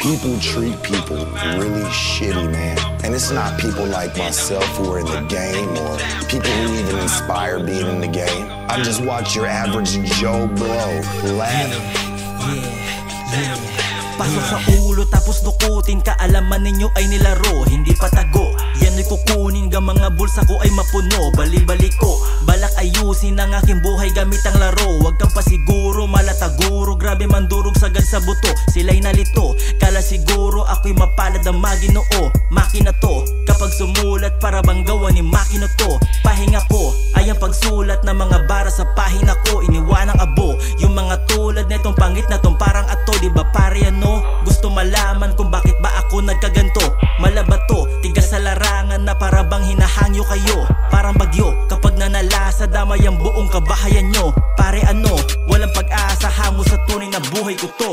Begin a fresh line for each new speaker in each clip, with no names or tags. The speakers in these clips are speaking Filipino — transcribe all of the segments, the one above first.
People treat people really shitty, man. And it's not people like myself who are in the game or people who even inspire being in the game. I just watch your average Joe Blow laugh.
Pasok sa ulo tapos dukutin, kaalaman ninyo ay nilaro, hindi patago. Yan ay kukunin, ga mga bulsa ko ay mapuno. Bali-balik ko, balak ayusin ang aking buhay gamit ang laro. Huwag kang pasiguro, malataguro, grabe mandurog sagad sa buto. Sila'y nalito, kala siguro ako'y mapalad ang maginoo. Makina to, kapag sumulat para bang gawa ni makina to. Pahinga ko, ay ang pagsulat ng mga bara sa pahina ko. Iniwanang abo, yung mga tulad netong pangit na tong parang ato. Diba pare ano? Gusto malaman kung bakit ba ako nagkaganto. Malaba to, tigas sa larangan na para bang hinahangyo kayo. Parang bagyo, kapag nanalasa damay ang buong kabahayan nyo. Pare ano, walang pag-asa hango sa tunay na buhay ko to.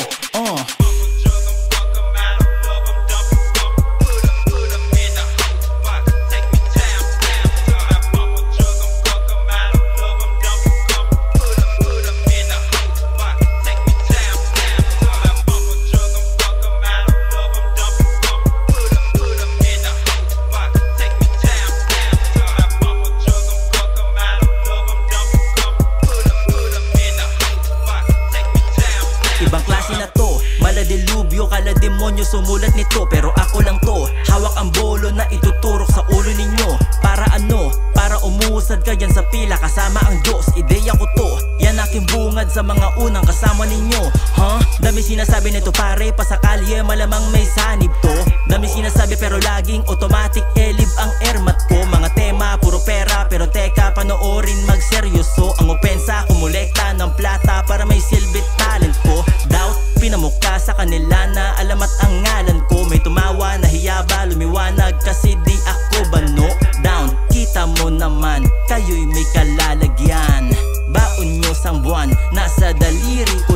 Ibang klase na to, maladelubyo, kala demonyo sumulat nito. Pero ako lang to, hawak ang bolo na ituturok sa ulo ninyo. Para ano? Para umusad ka dyan sa pila kasama ang Diyos. Ideya ko to, yan aking bungad sa mga unang kasama ninyo. Dami sinasabi nito pare, pasakalye malamang may sanib to. Dami sinasabi pero laging automatic elib ang airmat ko. Mga tema, puro pera, pero teka panoorin magseryoso. Ang opensa, kumulekta ng plata para may silbit talent ko. Doubt, pinamukha sa kanila na alamat ang ngalan ko. May tumawa, nahiya ba, lumiwanag kasi di ako bano. Down, kita mo naman, kayo'y may kalalagyan. Baon nyo sang buwan, nasa daliri ko